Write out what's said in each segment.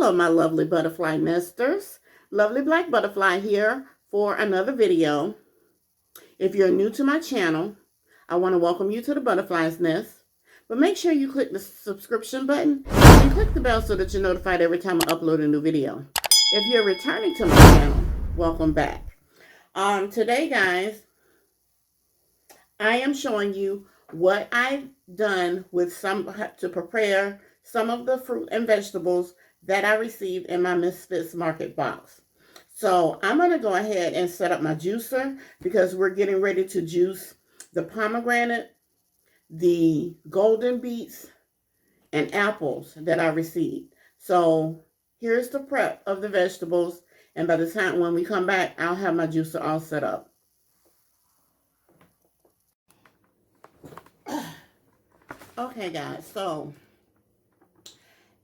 Hello, my lovely butterfly nesters. Lovely Black Butterfly here for another video. If you're new to my channel, I want to welcome you to the Butterfly's Nest. But make sure you click the subscription button and click the bell so that you're notified every time I upload a new video. If you're returning to my channel, welcome back. Today, guys, I am showing you what I've done with to prepare some of the fruit and vegetables that I received in my Misfits market box. So I'm going to go ahead and set up my juicer because we're getting ready to juice the pomegranate, the golden beets, and apples that I received. So here's the prep of the vegetables, and by the time when we come back, I'll have my juicer all set up. Okay, guys, so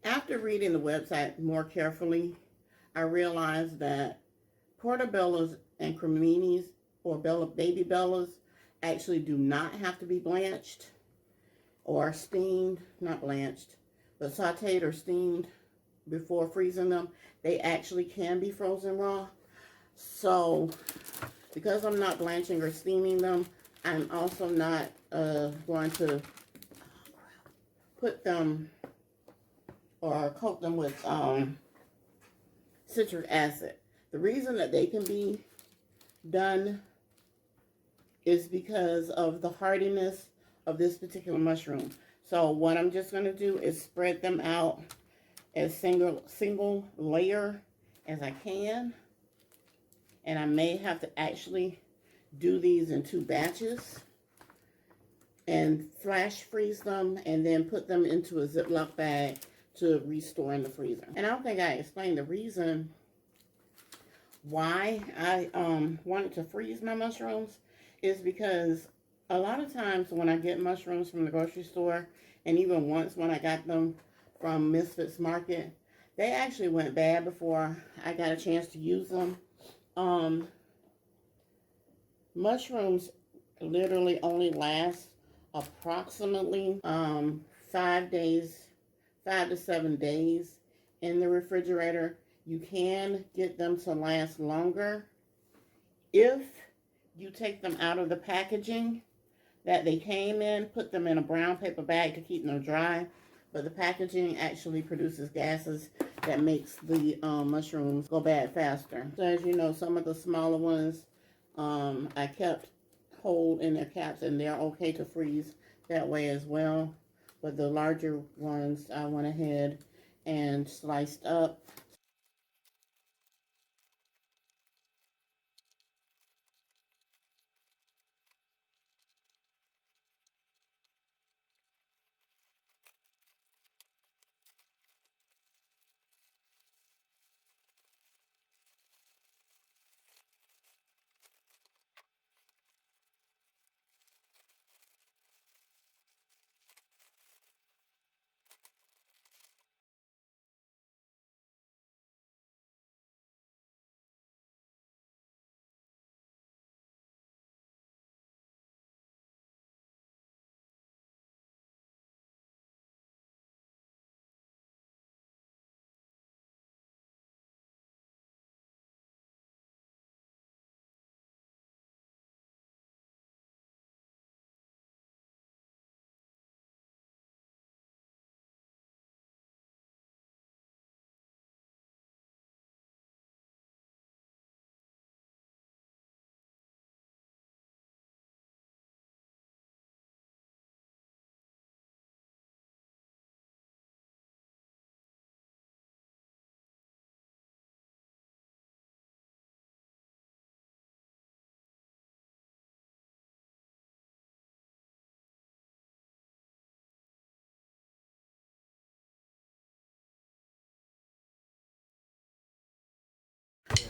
after reading the website more carefully, I realized that portobellos and creminis or baby bellas actually do not have to be blanched or steamed, not blanched, but sauteed or steamed before freezing them. They actually can be frozen raw. So because I'm not blanching or steaming them, I'm also not going to put them or coat them with citric acid. The reason that they can be done is because of the hardiness of this particular mushroom. So what I'm just going to do is spread them out as single layer as I can. And I may have to actually do these in 2 batches and flash freeze them and then put them into a Ziploc bag to restore in the freezer. And I don't think I explained the reason why I wanted to freeze my mushrooms is because a lot of times when I get mushrooms from the grocery store, and even once when I got them from Misfits Market, they actually went bad before I got a chance to use them. Mushrooms literally only last approximately 5 to 7 days in the refrigerator. You can get them to last longer if you take them out of the packaging that they came in, put them in a brown paper bag to keep them dry. But the packaging actually produces gases that makes the mushrooms go bad faster. So as you know, some of the smaller ones I kept whole in their caps, and they're okay to freeze that way as well. But the larger ones I went ahead and sliced up.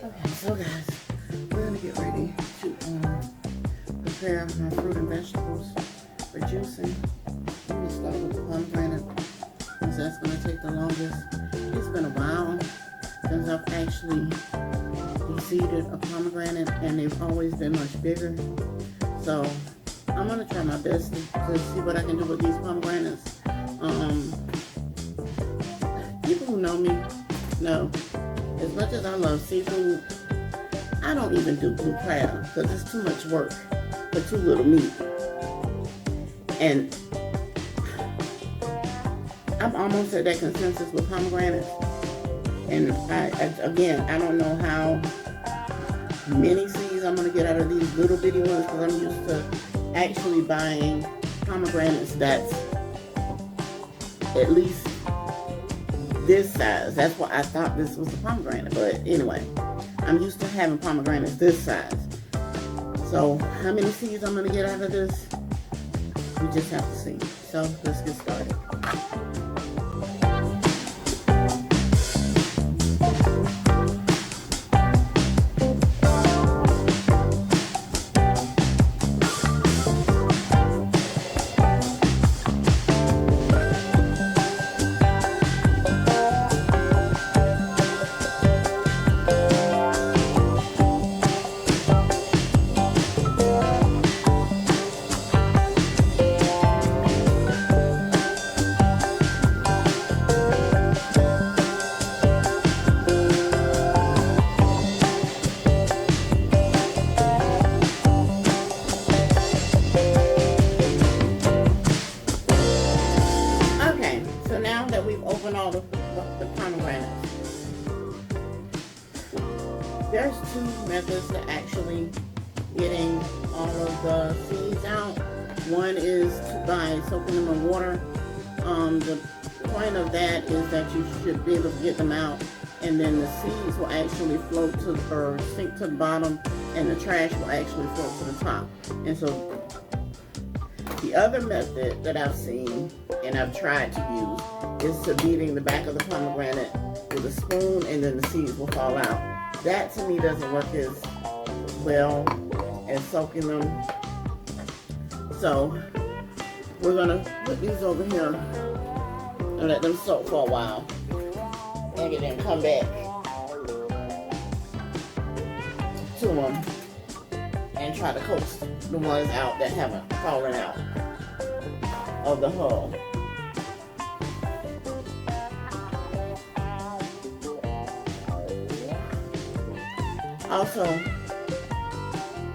Okay, so guys, we're gonna get ready to prepare my fruit and vegetables for juicing. I'm gonna start with the pomegranate because that's gonna take the longest. It's been a while since I've actually de-seeded a pomegranate, and they've always been much bigger. So I'm gonna try my best to see what I can do with these pomegranates. People who know me No, as much as I love seafood, I don't even do blue crab because it's too much work for too little meat. And I'm almost at that consensus with pomegranates. And again, I don't know how many seeds I'm going to get out of these little bitty ones because I'm used to actually buying pomegranates that's at least this size. That's why I thought this was a pomegranate. But anyway, I'm used to having pomegranates this size. So how many seeds I'm going to get out of this, we just have to see. So let's get started. All the pomegranates. There's two methods to actually getting all of the seeds out. One is by soaking them in water. The point of that is that you should be able to get them out, and then the seeds will actually float to or sink to the bottom, and the trash will actually float to the top. And so the other method that I've seen and I've tried to use is to beating the back of the pomegranate with a spoon, and then the seeds will fall out. That to me doesn't work as well as soaking them. So we're gonna put these over here and let them soak for a while, and then come back to them and try to coax the ones out that haven't fallen out of the hull. Also,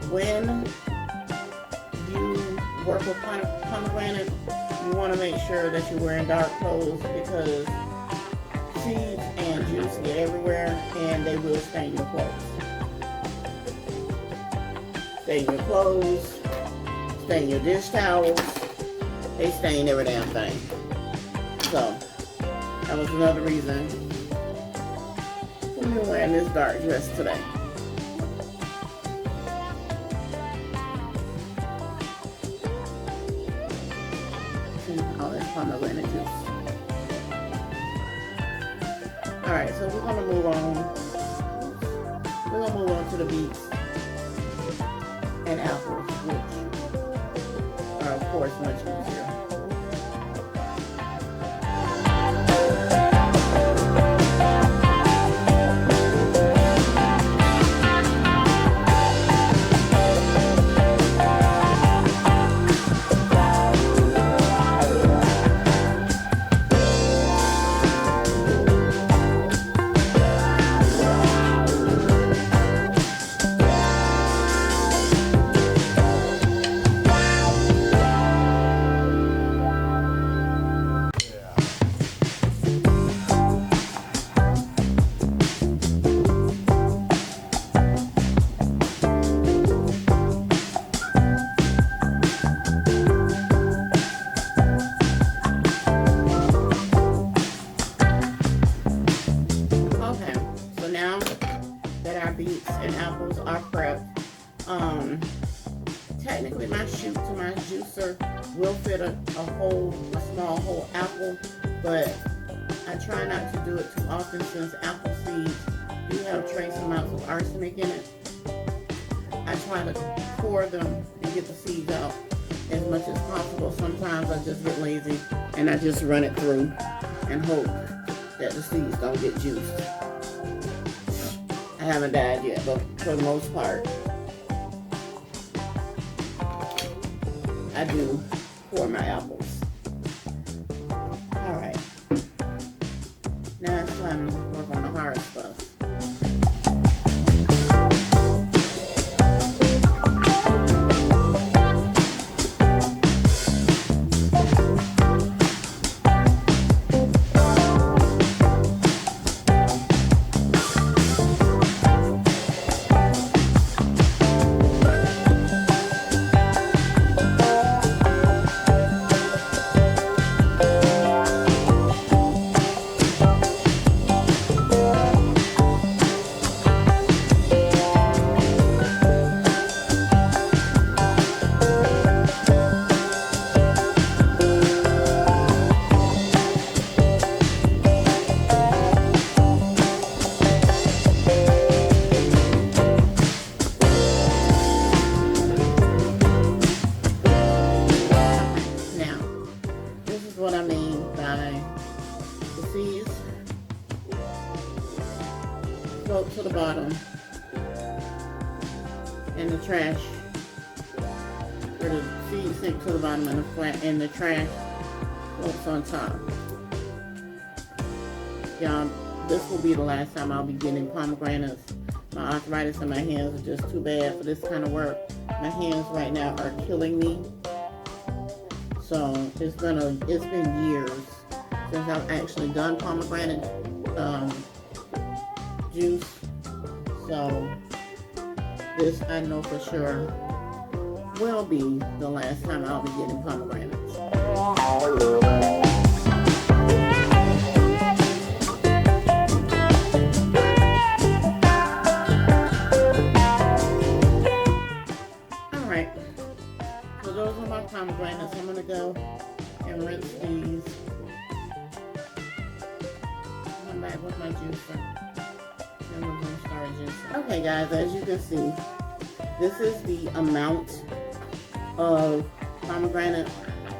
when you work with pomegranate, you want to make sure that you're wearing dark clothes because seeds and juice get everywhere and they will stain your clothes. Stain your clothes, stain your dish towels, they stain every damn thing. So, that was another reason for me wearing this dark dress today. All this pomegranate juice. Alright, so we're going to move on. We're going to move on to the beets and apples, which are of course much easier. Beets and apples are prepped. Technically my chute to my juicer will fit a small whole apple, but I try not to do it too often since apple seeds do have trace amounts of arsenic in it. I try to pour them and get the seeds out as much as possible. Sometimes I just get lazy and I just run it through and hope that the seeds don't get juiced. I haven't died yet, but for the most part, I do pour my apples. Alright. Now it's time to work on the hard stuff. What I mean by the seeds float to the bottom and the trash, or the seeds sink to the bottom and the trash floats on top. Y'all, this will be the last time I'll be getting pomegranates. My arthritis in my hands is just too bad for this kind of work. My hands right now are killing me. So it's been years since I've actually done pomegranate juice. So this, I know for sure, will be the last time I'll be getting pomegranates. Alright, so those are my pomegranates. I'm going to go and rinse these. Come back with my juicer. And we're going to start juicing. Okay guys, as you can see, this is the amount of pomegranate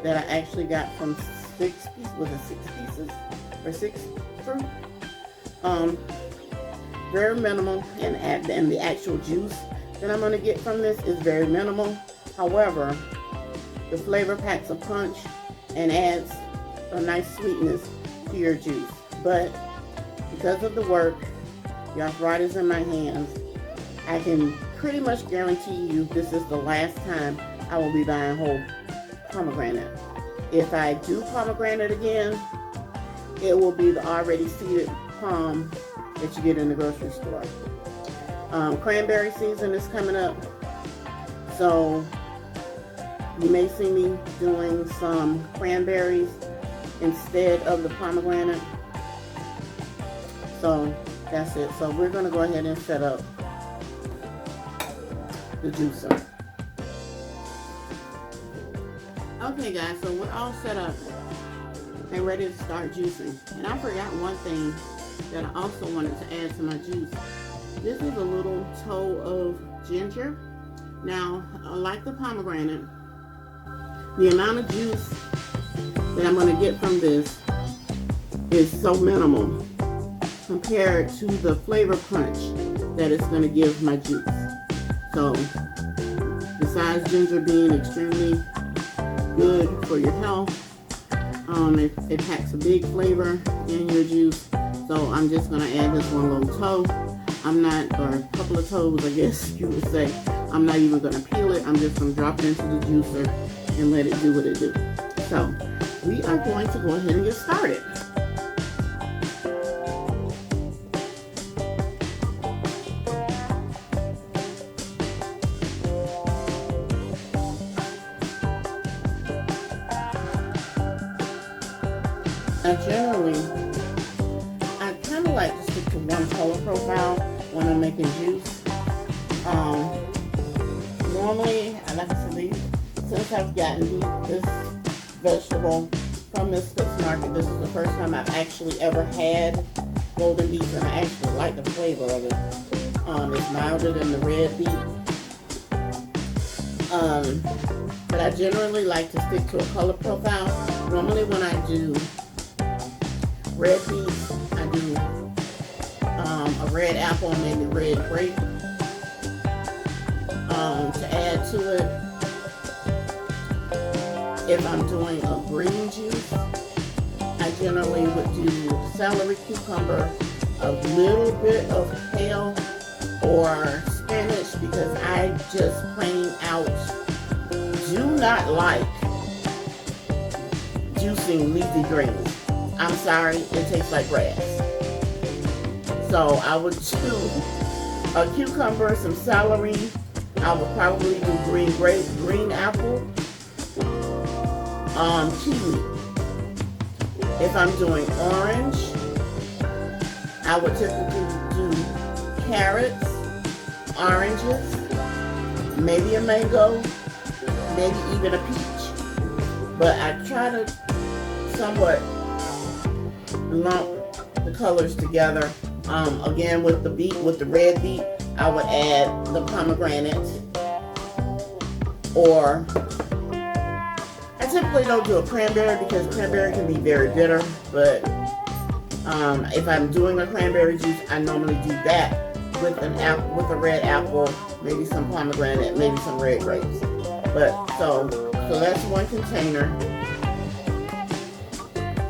that I actually got from 6 pieces. Was it 6 pieces? Or 6 fruit? Very minimal, and the actual juice that I'm going to get from this is very minimal. However, the flavor packs a punch and adds a nice sweetness to your juice. But because of the work, the arthritis in my hands, I can pretty much guarantee you this is the last time I will be buying whole pomegranate. If I do pomegranate again, it will be the already seeded pom that you get in the grocery store. Cranberry season is coming up, so you may see me doing some cranberries instead of the pomegranate. So that's it. So we're going to go ahead and set up the juicer. Okay guys, so we're all set up and ready to start juicing. And I forgot one thing that I also wanted to add to my juice. This is a little toe of ginger. Now, like the pomegranate, the amount of juice that I'm going to get from this is so minimal compared to the flavor punch that it's going to give my juice. So, besides ginger being extremely good for your health, it packs a big flavor in your juice. So I'm just going to add this one little toe. Or a couple of toes, I guess you would say. I'm not even going to peel it. I'm just going to drop it into the juicer and let it do what it do. So we are going to go ahead and get started. Generally, I kind of like to stick to one color profile when I'm making juice. Normally, like I said, since I've gotten this vegetable from Misfits market, this is the first time I've actually ever had golden beets, and I actually like the flavor of it. It's milder than the red beet. But I generally like to stick to a color profile. Normally when I do red beets, I do a red apple and maybe red grape. To add to it, if I'm doing a green juice, I generally would do celery, cucumber, a little bit of kale or spinach, because I just plain out do not like juicing leafy greens. I'm sorry, it tastes like grass. So I would do a cucumber, some celery. I would probably do green grape, green apple, kiwi. If I'm doing orange, I would typically do carrots, oranges, maybe a mango, maybe even a peach. But I try to somewhat lump the colors together. Again, with the red beet, I would add the pomegranate, or I typically don't do a cranberry because cranberry can be very bitter, but if I'm doing a cranberry juice, I normally do that with a red apple, maybe some pomegranate, maybe some red grapes. But so that's one container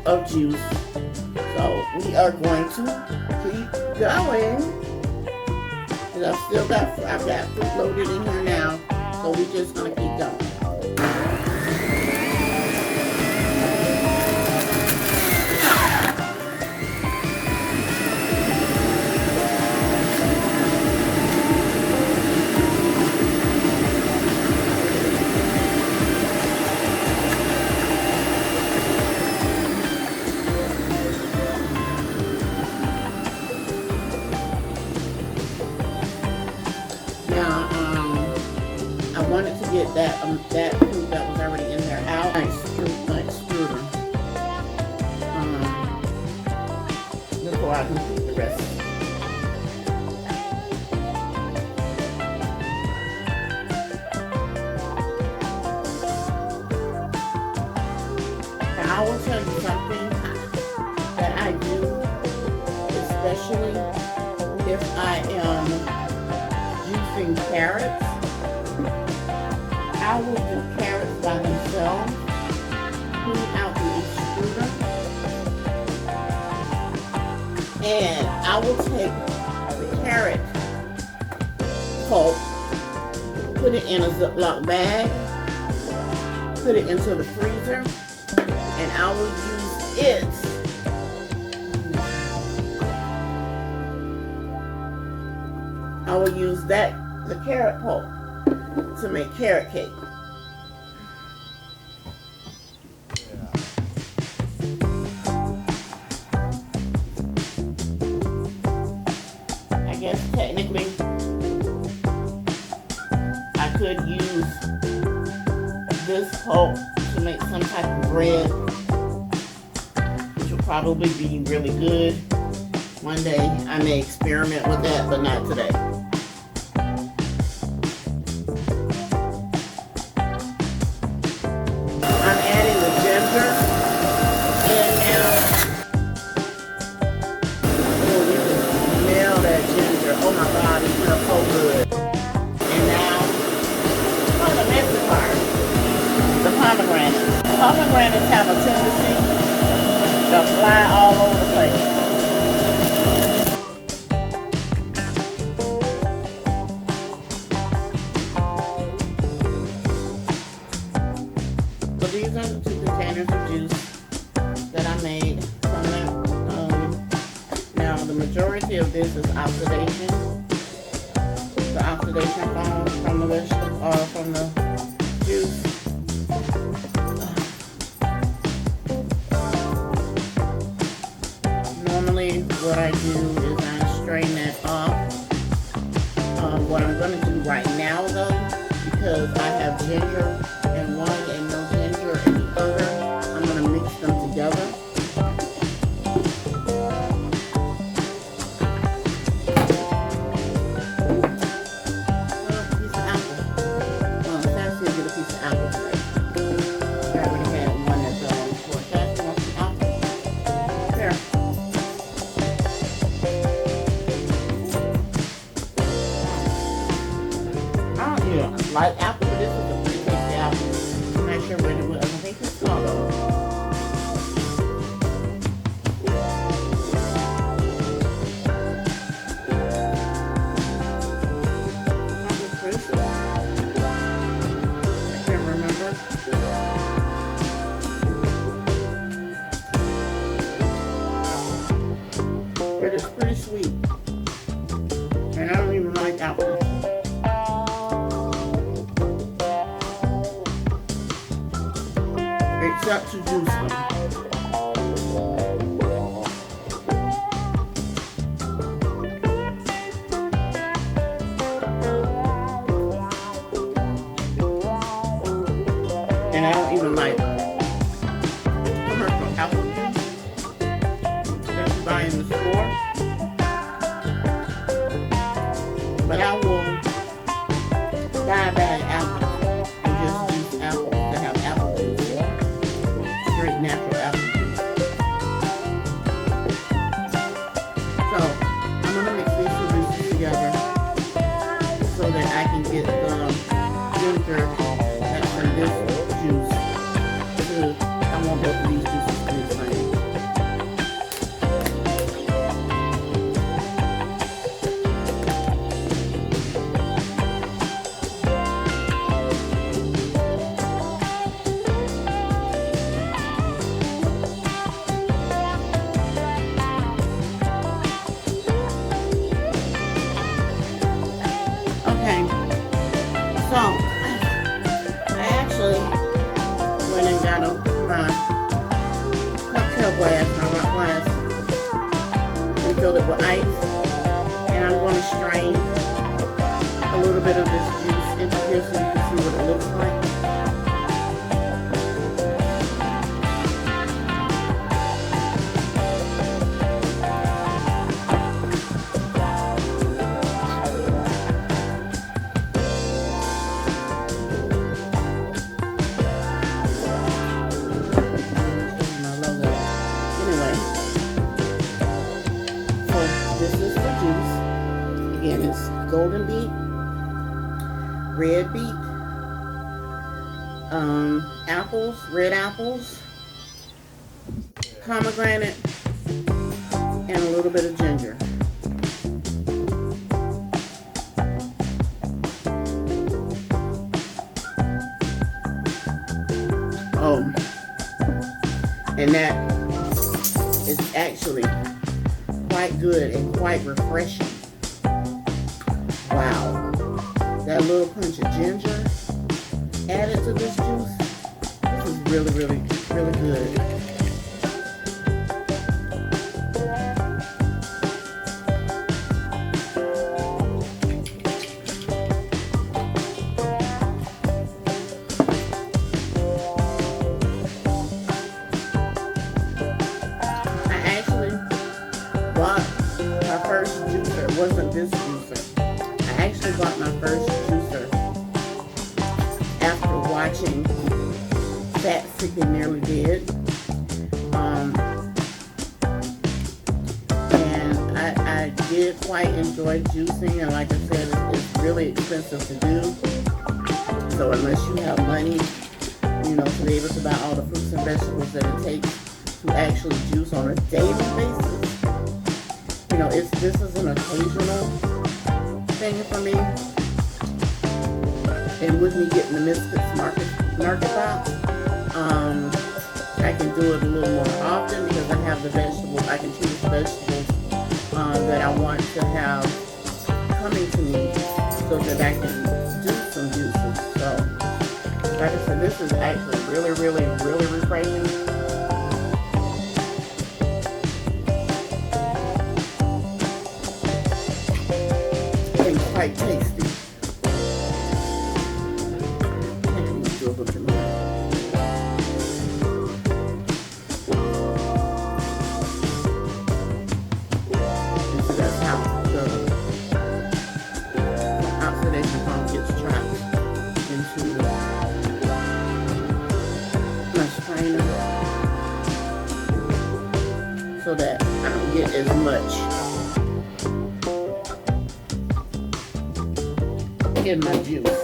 of juice. So we are going to keep going. And I've got fruit loaded in here now, so we're just gonna keep going. I wanted to get that fruit that was already in there out. Nice strudel. Before I complete the rest. Now I will tell you something that I do, especially if I am juicing carrots. I will do carrots by themselves, clean out the extruder, and I will take the carrot pulp, put it in a Ziploc bag, put it into the freezer, and I will use it the carrot pulp to make carrot cake. I guess technically I could use this pulp to make some type of bread, which will probably be really good. One day I may experiment with that, but not today. Oh my God, it smells so good. And now, the next part, the pomegranates. Pomegranates have a tendency to fly all over the place. So these are the 2 containers of juice that I made from that. Now the majority of this is oxidation. The oxidation foam from the vegetable or from the juice. Normally what I do is I strain that off. What I'm going to do right now though, because I have ginger in one and no ginger in the other, I'm going to mix them together. Light apple, but this is a pretty tasty apple. I'm not sure what it was. I think it's called It's pretty sweet. And I don't even like apples. Except to juice them. And I don't even like commercial apple juice that you buy in the store. But I will buy a bag of apples and just use apples to have apple juice. Straight natural apple juice. So I'm going to mix these two juices together so that I can get the ginger that's in this juice. I want both of these juices to be the same. Okay, so I actually went and got my cocktail glass, my rock glass, and filled it with ice. And I'm going to strain a little bit of this juice into here so you can see what it looks like. Again, it's golden beet, red beet, apples, red apples, pomegranate, and a little bit of ginger. And that is actually quite good and quite refreshing. Wow, that little punch of ginger added to this juice, this is really, really, really good. I actually bought my first juicer. It wasn't this juicer. I actually bought my first juicer after watching Fat, Sick, and Nearly Dead. And I did quite enjoy juicing, and like I said, it's really expensive to do. So unless you have money, you know, to be able to buy all the fruits and vegetables that it takes to actually juice on a daily basis, you know, this is an occasional thing for me. And with me getting the Misfits market box, I can do it a little more often because I have the vegetables. I can choose vegetables that I want to have coming to me so that I can do some juices. So, like I said, this is actually really, really, really refreshing. And quite tasty. Do a little bit more. And so that's how the oxidation foam gets trapped into my strainer so that I don't get as much in my juice.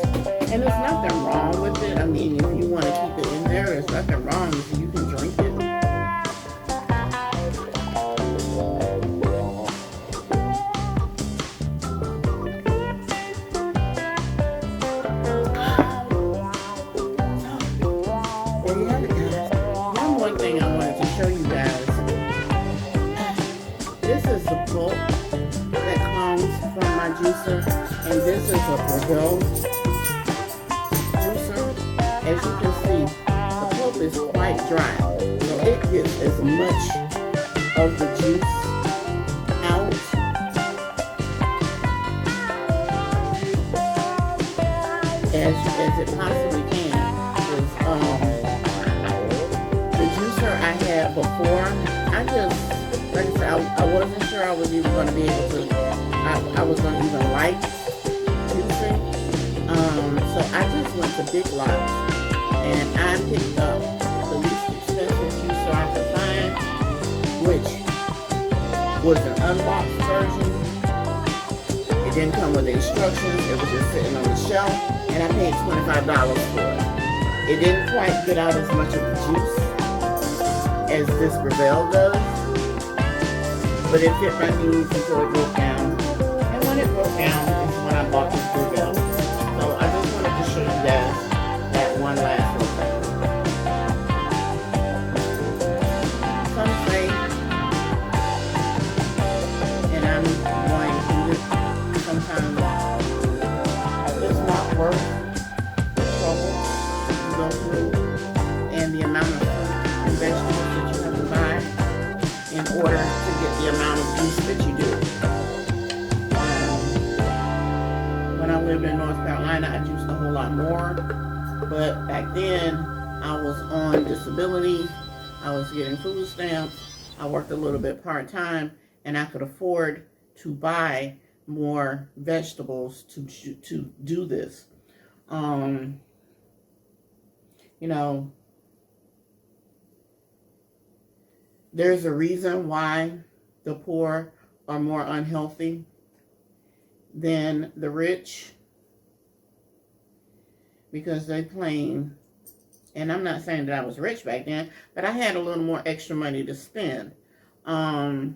And there's nothing wrong with it. I mean, if you want to keep it in there, there's nothing wrong with it. You can drink it. There you have it, guys. One more thing I wanted to show you guys. This is the bulk juicer, and this is a Brazil juicer. As you can see, the pulp is quite dry, so it gets as much of the juice out as it possibly can. The juicer I had before, like I said, I wasn't sure I was even going to be able to, I was going to even like juicing. So I just went to Big Lots and I picked up the least expensive juicer I could find, which was an unboxed version. It didn't come with the instructions. It was just sitting on the shelf, and I paid $25 for it. It didn't quite get out as much of the juice as this Gravel does, but it fit my needs until it broke down. And when it broke down is when I bought this Gravel. So I just wanted to show you guys that one last little thing. Some say, and I'm going to it, sometimes it's not worth the trouble to go through and the amount of fruit and vegetables that you have to buy in order to get the amount of juice that you do. When I lived in North Carolina, I juiced a whole lot more, but back then I was on disability. I was getting food stamps. I worked a little bit part-time, and I could afford to buy more vegetables to do this. You know, there's a reason why the poor are more unhealthy than the rich, because they plain, and I'm not saying that I was rich back then, but I had a little more extra money to spend. The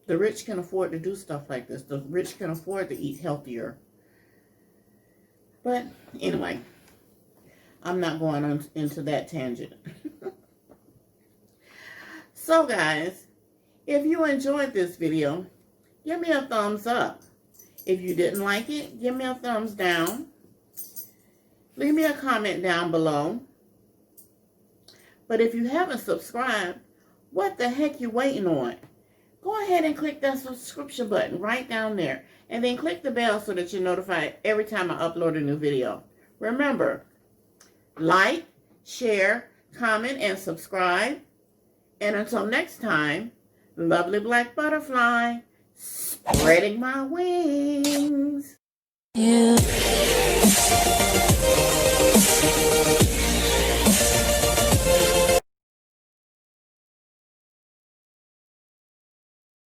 rich can afford to do stuff like this. The rich can afford to eat healthier. But anyway, I'm not going on into that tangent. So guys, if you enjoyed this video, give me a thumbs up. If you didn't like it, give me a thumbs down. Leave me a comment down below. But if you haven't subscribed, what the heck you waiting on? Go ahead and click that subscription button right down there. And then click the bell so that you're notified every time I upload a new video. Remember, like, share, comment, and subscribe. And until next time, lovely black butterfly, spreading my wings. Yeah.